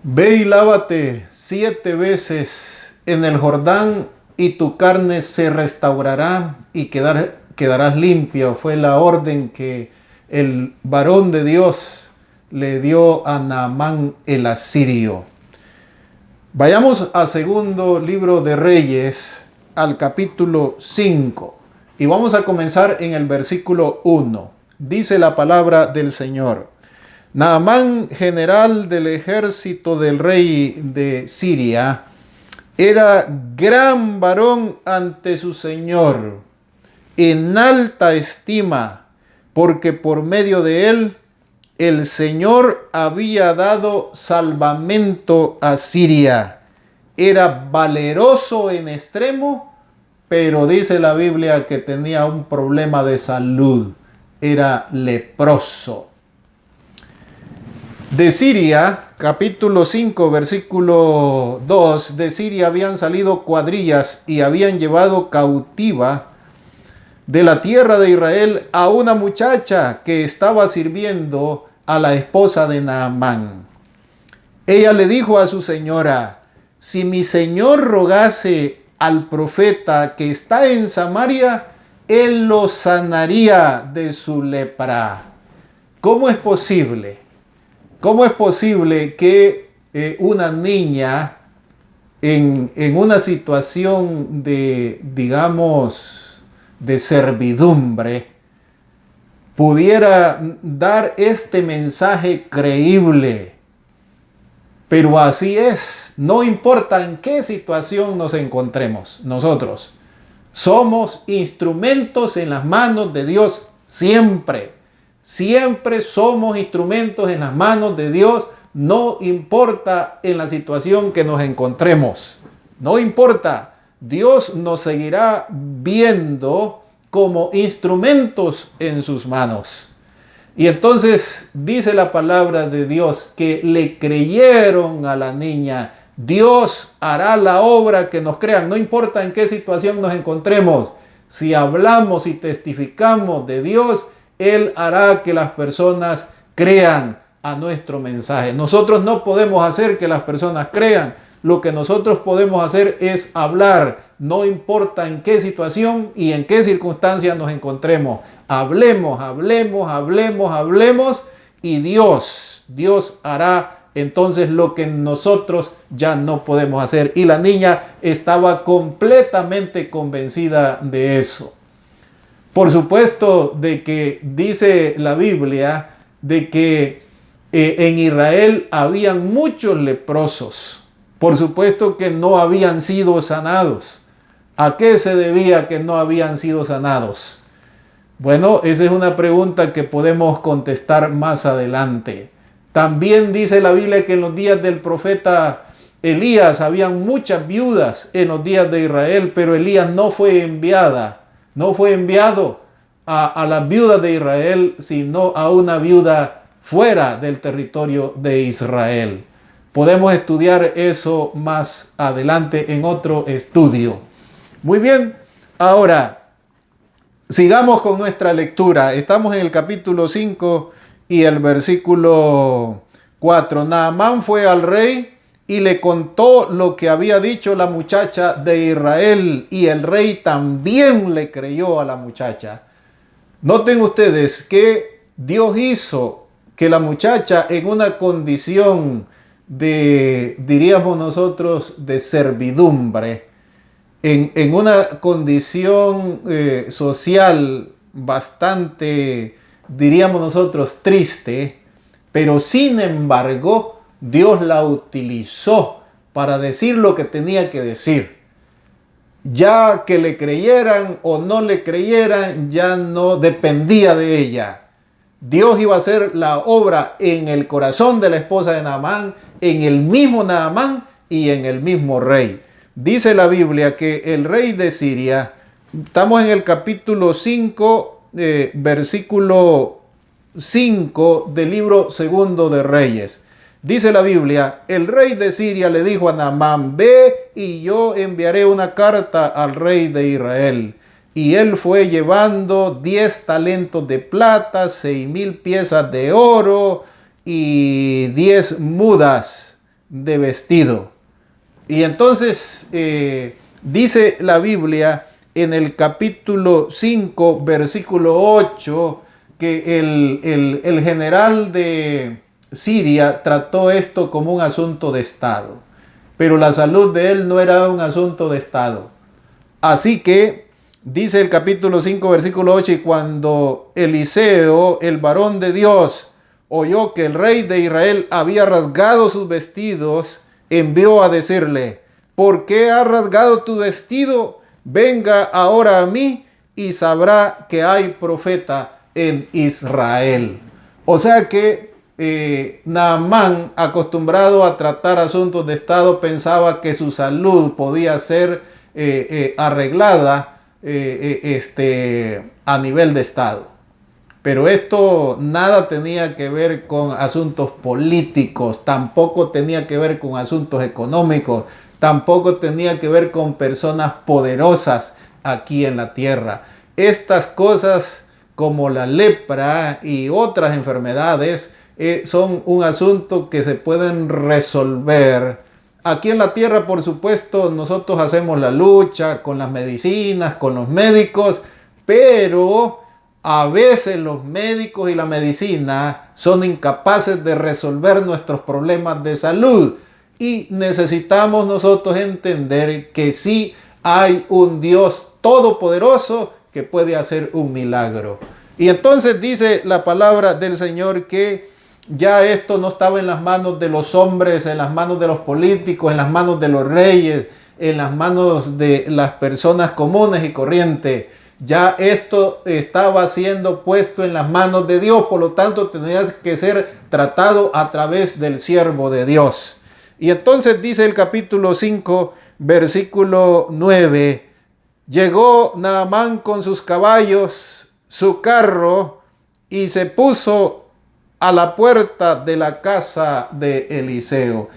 Ve y lávate 7 veces en el Jordán y tu carne se restaurará y quedarás limpia. Fue la orden que el varón de Dios le dio a Naamán el asirio. Vayamos a segundo libro de Reyes, al capítulo 5, y vamos a comenzar en el versículo 1. Dice la palabra del Señor: Naamán, general del ejército del rey de Siria, era gran varón ante su señor, en alta estima, porque por medio de él el Señor había dado salvamento a Siria. Era valeroso en extremo, pero dice la Biblia que tenía un problema de salud. Era leproso. De Siria, capítulo 5, versículo 2, de Siria habían salido cuadrillas y habían llevado cautiva de la tierra de Israel a una muchacha que estaba sirviendo a la esposa de Naamán. Ella le dijo a su señora: si mi señor rogase al profeta que está en Samaria, él lo sanaría de su lepra. ¿Cómo es posible? ¿Cómo es posible que una niña en una situación de, digamos, de servidumbre pudiera dar este mensaje creíble? Pero así es, no importa en qué situación nos encontremos, nosotros somos instrumentos en las manos de Dios siempre. Siempre somos instrumentos en las manos de Dios, no importa en la situación que nos encontremos. No importa, Dios nos seguirá viendo como instrumentos en sus manos. Y entonces dice la palabra de Dios que le creyeron a la niña. Dios hará la obra que nos crean, no importa en qué situación nos encontremos. Si hablamos y testificamos de Dios, Él hará que las personas crean a nuestro mensaje. Nosotros no podemos hacer que las personas crean. Lo que nosotros podemos hacer es hablar, no importa en qué situación y en qué circunstancias nos encontremos. Hablemos, hablemos, hablemos, hablemos, y Dios hará entonces lo que nosotros ya no podemos hacer. Y la niña estaba completamente convencida de eso. Por supuesto de que dice la Biblia de que en Israel habían muchos leprosos. Por supuesto que no habían sido sanados. ¿A qué se debía que no habían sido sanados? Bueno, esa es una pregunta que podemos contestar más adelante. También dice la Biblia que en los días del profeta Elías habían muchas viudas en los días de Israel, pero Elías no fue enviado a las viudas de Israel, sino a una viuda fuera del territorio de Israel. Podemos estudiar eso más adelante en otro estudio. Muy bien, ahora sigamos con nuestra lectura. Estamos en el capítulo 5 y el versículo 4. Naamán fue al rey y le contó lo que había dicho la muchacha de Israel, y el rey también le creyó a la muchacha. Noten ustedes que Dios hizo que la muchacha, en una condición de, diríamos nosotros, de servidumbre, en una condición social bastante, diríamos nosotros, triste, pero sin embargo Dios la utilizó para decir lo que tenía que decir. Ya que le creyeran o no le creyeran, ya no dependía de ella. Dios iba a hacer la obra en el corazón de la esposa de Naamán, en el mismo Naamán y en el mismo rey. Dice la Biblia que el rey de Siria, estamos en el capítulo 5, versículo 5 del libro segundo de Reyes. Dice la Biblia: el rey de Siria le dijo a Naamán: ve y yo enviaré una carta al rey de Israel. Y él fue llevando 10 talentos de plata, 6,000 piezas de oro y 10 mudas de vestido. Y entonces dice la Biblia en el capítulo 5, versículo 8, que el general de Siria trató esto como un asunto de Estado, pero la salud de él no era un asunto de Estado. Así que dice el capítulo 5, versículo 8, y cuando Eliseo, el varón de Dios, oyó que el rey de Israel había rasgado sus vestidos, envió a decirle: ¿por qué has rasgado tu vestido? Venga ahora a mí y sabrá que hay profeta en Israel. O sea que Naamán, acostumbrado a tratar asuntos de Estado, pensaba que su salud podía ser arreglada a nivel de Estado. Pero esto nada tenía que ver con asuntos políticos, tampoco tenía que ver con asuntos económicos, tampoco tenía que ver con personas poderosas aquí en la tierra. Estas cosas como la lepra y otras enfermedades son un asunto que se pueden resolver. Aquí en la tierra, por supuesto, nosotros hacemos la lucha con las medicinas, con los médicos, pero a veces los médicos y la medicina son incapaces de resolver nuestros problemas de salud y necesitamos nosotros entender que sí hay un Dios todopoderoso que puede hacer un milagro. Y entonces dice la palabra del Señor que ya esto no estaba en las manos de los hombres, en las manos de los políticos, en las manos de los reyes, en las manos de las personas comunes y corrientes. Ya esto estaba siendo puesto en las manos de Dios, por lo tanto tenía que ser tratado a través del siervo de Dios. Y entonces dice el capítulo 5, versículo 9, llegó Naamán con sus caballos, su carro, y se puso a la puerta de la casa de Eliseo.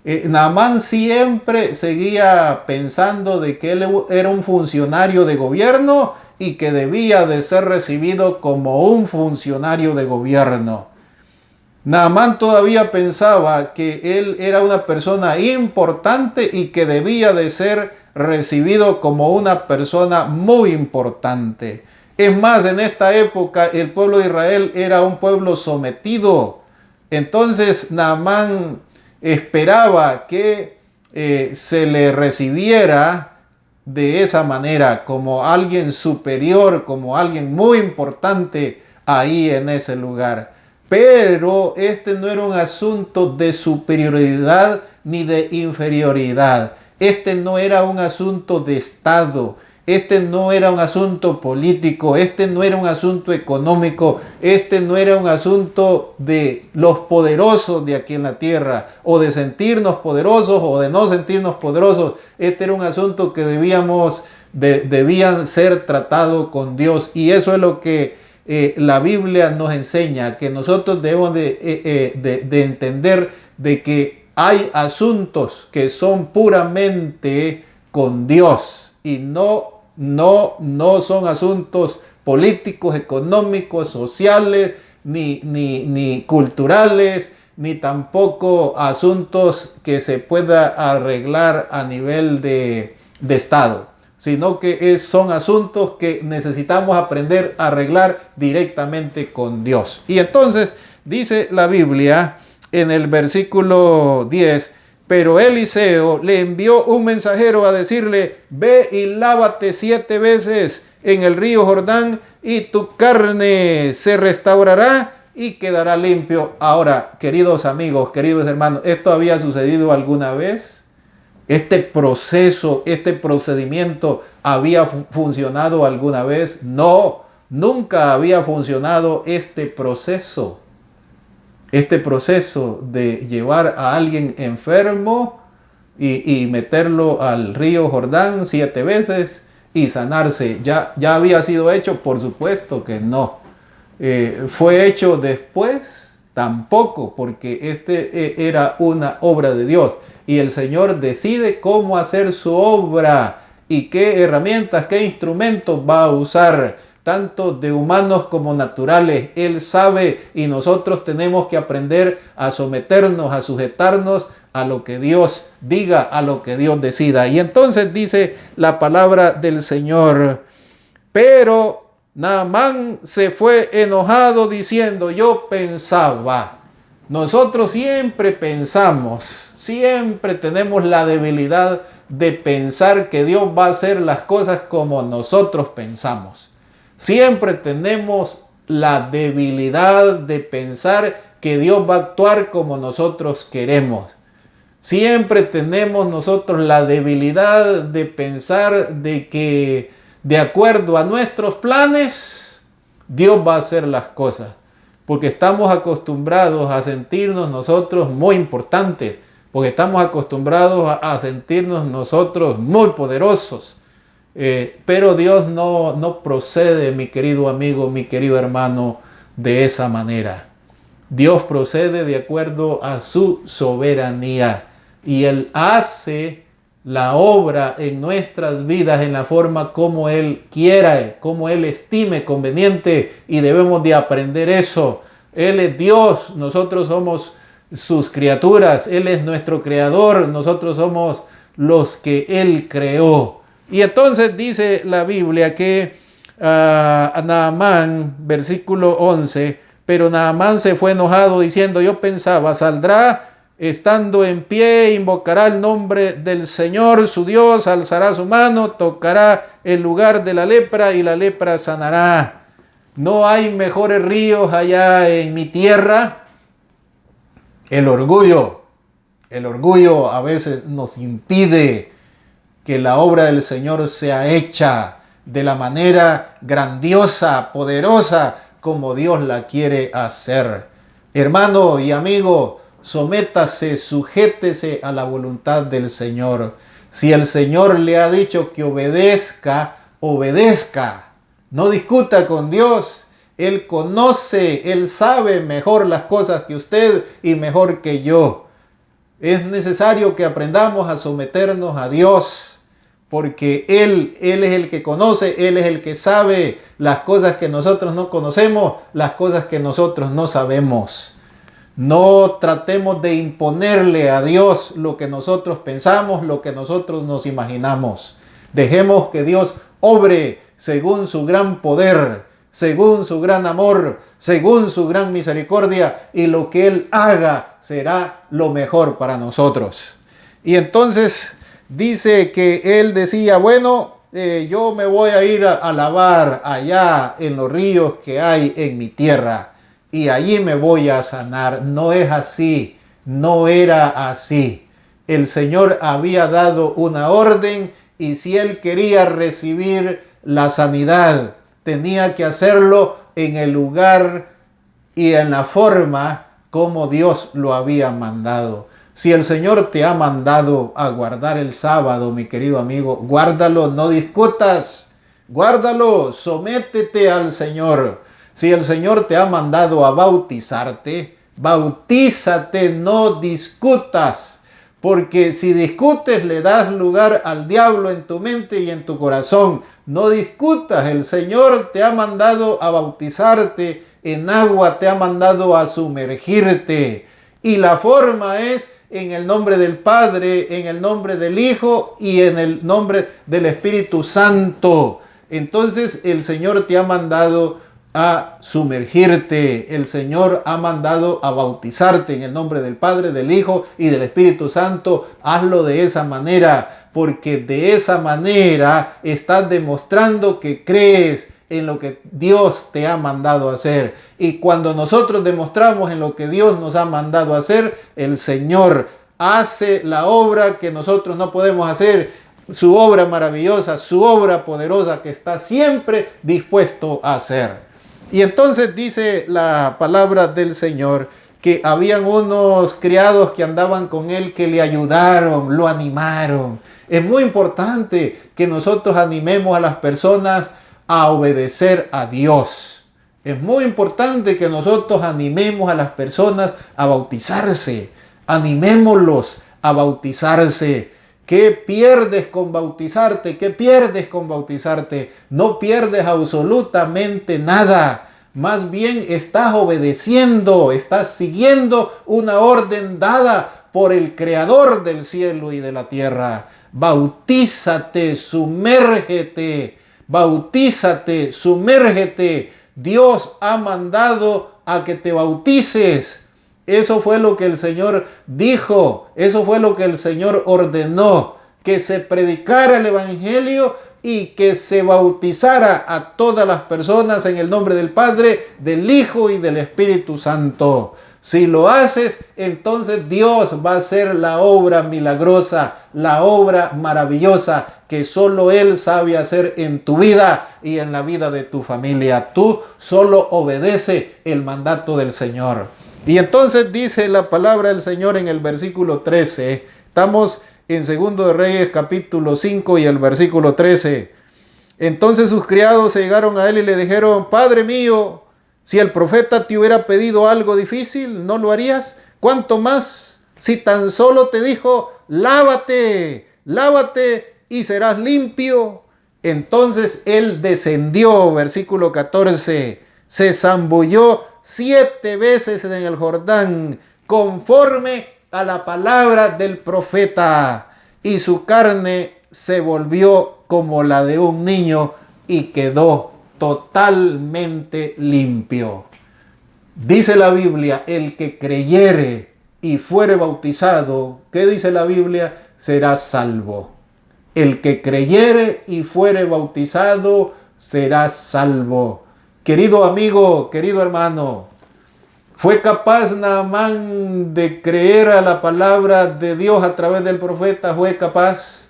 Naamán siempre seguía pensando de que él era un funcionario de gobierno y que debía de ser recibido como un funcionario de gobierno. Naamán todavía pensaba que él era una persona importante y que debía de ser recibido como una persona muy importante. Es más, en esta época el pueblo de Israel era un pueblo sometido. Entonces Naamán esperaba que se le recibiera de esa manera, como alguien superior, como alguien muy importante ahí en ese lugar. Pero este no era un asunto de superioridad ni de inferioridad. Este no era un asunto de Estado. Este no era un asunto político, este no era un asunto económico, este no era un asunto de los poderosos de aquí en la tierra, o de sentirnos poderosos o de no sentirnos poderosos. Este era un asunto que debían ser tratados con Dios. Y eso es lo que la Biblia nos enseña, que nosotros debemos de entender de que hay asuntos que son puramente con Dios y no son asuntos políticos, económicos, sociales, ni culturales, ni tampoco asuntos que se pueda arreglar a nivel de Estado, sino que son asuntos que necesitamos aprender a arreglar directamente con Dios. Y entonces dice la Biblia en el versículo 10, pero Eliseo le envió un mensajero a decirle: ve y lávate 7 veces en el río Jordán y tu carne se restaurará y quedará limpio. Ahora, queridos amigos, queridos hermanos, ¿esto había sucedido alguna vez? ¿Este proceso, este procedimiento había funcionado alguna vez? No, nunca había funcionado este proceso. Este proceso de llevar a alguien enfermo y meterlo al río Jordán 7 veces y sanarse, ¿ya había sido hecho? Por supuesto que no. ¿Fue hecho después? Tampoco, porque este era una obra de Dios. Y el Señor decide cómo hacer su obra y qué herramientas, qué instrumentos va a usar, tanto de humanos como naturales. Él sabe y nosotros tenemos que aprender a someternos, a sujetarnos a lo que Dios diga, a lo que Dios decida. Y entonces dice la palabra del Señor, pero Naamán se fue enojado diciendo, yo pensaba. Nosotros siempre pensamos, siempre tenemos la debilidad de pensar que Dios va a hacer las cosas como nosotros pensamos. Siempre tenemos la debilidad de pensar que Dios va a actuar como nosotros queremos. Siempre tenemos nosotros la debilidad de pensar de que de acuerdo a nuestros planes, Dios va a hacer las cosas. Porque estamos acostumbrados a sentirnos nosotros muy importantes. Porque estamos acostumbrados a sentirnos nosotros muy poderosos. Pero Dios no procede, mi querido amigo, mi querido hermano, de esa manera. Dios procede de acuerdo a su soberanía. Y Él hace la obra en nuestras vidas en la forma como Él quiera, como Él estime conveniente, y debemos de aprender eso. Él es Dios, nosotros somos sus criaturas, Él es nuestro creador, nosotros somos los que Él creó. Y entonces dice la Biblia que Naamán, versículo 11, pero Naamán se fue enojado diciendo, yo pensaba, saldrá estando en pie, invocará el nombre del Señor, su Dios, alzará su mano, tocará el lugar de la lepra y la lepra sanará. No hay mejores ríos allá en mi tierra. El orgullo a veces nos impide que la obra del Señor sea hecha de la manera grandiosa, poderosa, como Dios la quiere hacer. Hermano y amigo, sométase, sujétese a la voluntad del Señor. Si el Señor le ha dicho que obedezca, obedezca. No discuta con Dios. Él conoce, Él sabe mejor las cosas que usted y mejor que yo. Es necesario que aprendamos a someternos a Dios, porque Él es el que conoce, Él es el que sabe las cosas que nosotros no conocemos, las cosas que nosotros no sabemos. No tratemos de imponerle a Dios lo que nosotros pensamos, lo que nosotros nos imaginamos. Dejemos que Dios obre según su gran poder, según su gran amor, según su gran misericordia, y lo que Él haga será lo mejor para nosotros. Y entonces dice que él decía, bueno, yo me voy a ir a lavar allá en los ríos que hay en mi tierra y allí me voy a sanar. No es así, no era así. El Señor había dado una orden y si él quería recibir la sanidad, tenía que hacerlo en el lugar y en la forma como Dios lo había mandado. Si el Señor te ha mandado a guardar el sábado, mi querido amigo, guárdalo, no discutas, guárdalo, sométete al Señor. Si el Señor te ha mandado a bautizarte, bautízate, no discutas, porque si discutes le das lugar al diablo en tu mente y en tu corazón. No discutas, el Señor te ha mandado a bautizarte en agua, te ha mandado a sumergirte. Y la forma es en el nombre del Padre, en el nombre del Hijo y en el nombre del Espíritu Santo. Entonces el Señor te ha mandado a sumergirte. El Señor ha mandado a bautizarte en el nombre del Padre, del Hijo y del Espíritu Santo. Hazlo de esa manera, porque de esa manera estás demostrando que crees en lo que Dios te ha mandado a hacer. Y cuando nosotros demostramos en lo que Dios nos ha mandado a hacer, el Señor hace la obra que nosotros no podemos hacer, su obra maravillosa, su obra poderosa que está siempre dispuesto a hacer. Y entonces dice la palabra del Señor que habían unos criados que andaban con él que le ayudaron, lo animaron. Es muy importante que nosotros animemos a las personas a obedecer a Dios. Es muy importante que nosotros animemos a las personas a bautizarse. Animémoslos a bautizarse. ¿Qué pierdes con bautizarte? ¿Qué pierdes con bautizarte? No pierdes absolutamente nada. Más bien estás obedeciendo, estás siguiendo una orden dada por el Creador del cielo y de la tierra. Bautízate, sumérgete, bautízate, sumérgete. Dios ha mandado a que te bautices. Eso fue lo que el Señor dijo, eso fue lo que el Señor ordenó, que se predicara el Evangelio y que se bautizara a todas las personas en el nombre del Padre, del Hijo y del Espíritu Santo. Si lo haces, entonces Dios va a hacer la obra milagrosa, la obra maravillosa que solo Él sabe hacer en tu vida y en la vida de tu familia. Tú solo obedece el mandato del Señor. Y entonces dice la palabra del Señor en el versículo 13. Estamos en 2 de Reyes capítulo 5 y el versículo 13. Entonces sus criados se llegaron a él y le dijeron: Padre mío, si el profeta te hubiera pedido algo difícil, ¿no lo harías? ¿Cuánto más si tan solo te dijo: lávate, lávate y serás limpio? Entonces él descendió, versículo 14, se zambulló 7 veces en el Jordán, conforme a la palabra del profeta, y su carne se volvió como la de un niño y quedó totalmente limpio. Dice la Biblia: el que creyere y fuere bautizado, ¿qué dice la Biblia? Será salvo. El que creyere y fuere bautizado será salvo. Querido amigo, querido hermano, ¿fue capaz Naamán de creer a la palabra de Dios a través del profeta? ¿Fue capaz?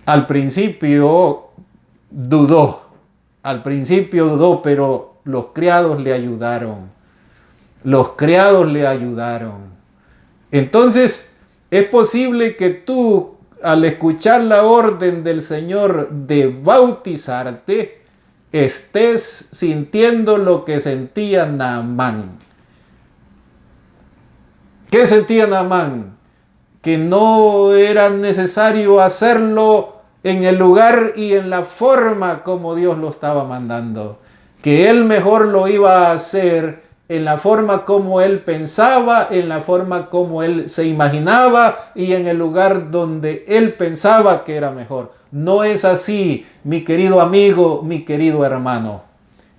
Al principio dudó. Al principio dudó, pero los criados le ayudaron. Los criados le ayudaron. Entonces, es posible que tú, al escuchar la orden del Señor de bautizarte, estés sintiendo lo que sentía Naamán. ¿Qué sentía Naamán? Que no era necesario hacerlo en el lugar y en la forma como Dios lo estaba mandando. Que él mejor lo iba a hacer en la forma como él pensaba, en la forma como él se imaginaba y en el lugar donde él pensaba que era mejor. No es así, mi querido amigo, mi querido hermano.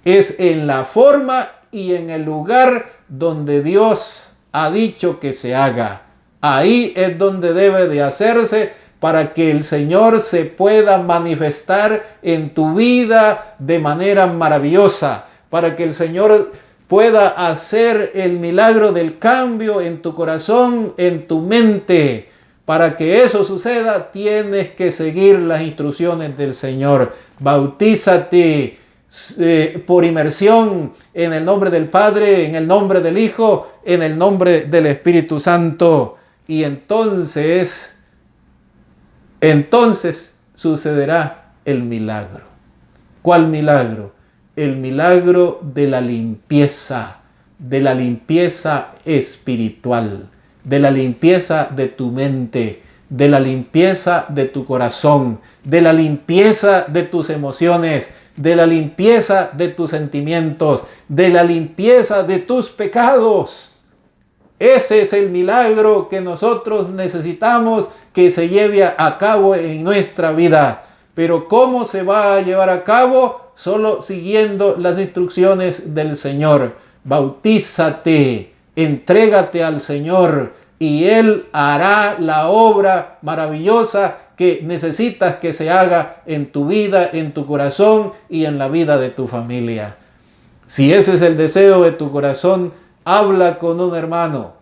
Es en la forma y en el lugar donde Dios ha dicho que se haga. Ahí es donde debe de hacerse para que el Señor se pueda manifestar en tu vida de manera maravillosa, para que el Señor pueda hacer el milagro del cambio en tu corazón, en tu mente. Para que eso suceda, tienes que seguir las instrucciones del Señor. Bautízate por inmersión en el nombre del Padre, en el nombre del Hijo, en el nombre del Espíritu Santo. Y entonces sucederá el milagro. ¿Cuál milagro? El milagro de la limpieza espiritual, de la limpieza de tu mente, de la limpieza de tu corazón, de la limpieza de tus emociones, de la limpieza de tus sentimientos, de la limpieza de tus pecados. Ese es el milagro que nosotros necesitamos que se lleve a cabo en nuestra vida. Pero ¿cómo se va a llevar a cabo? Solo siguiendo las instrucciones del Señor. Bautízate, entrégate al Señor y Él hará la obra maravillosa que necesitas que se haga en tu vida, en tu corazón y en la vida de tu familia. Si ese es el deseo de tu corazón, habla con un hermano,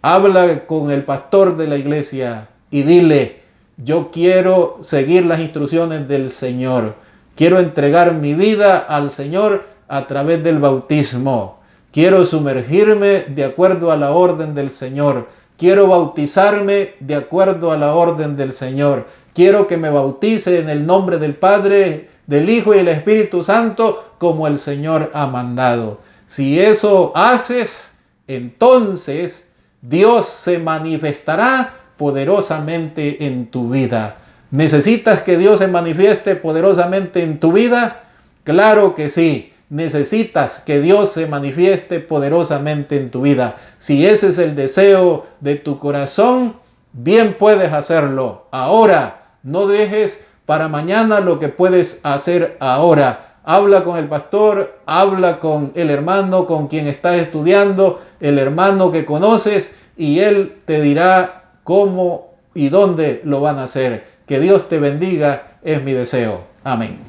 habla con el pastor de la iglesia y dile: yo quiero seguir las instrucciones del Señor. Quiero entregar mi vida al Señor a través del bautismo. Quiero sumergirme de acuerdo a la orden del Señor. Quiero bautizarme de acuerdo a la orden del Señor. Quiero que me bautice en el nombre del Padre, del Hijo y del Espíritu Santo, como el Señor ha mandado. Si eso haces, entonces Dios se manifestará poderosamente en tu vida. ¿Necesitas que Dios se manifieste poderosamente en tu vida? Claro que sí. necesitas que Dios se manifieste poderosamente en tu vida. Si ese es el deseo de tu corazón, bien puedes hacerlo ahora. No dejes para mañana lo que puedes hacer ahora. Habla con el pastor, habla con el hermano con quien estás estudiando, el hermano que conoces, y él te dirá cómo y dónde lo van a hacer. Que Dios te bendiga, es mi deseo. Amén.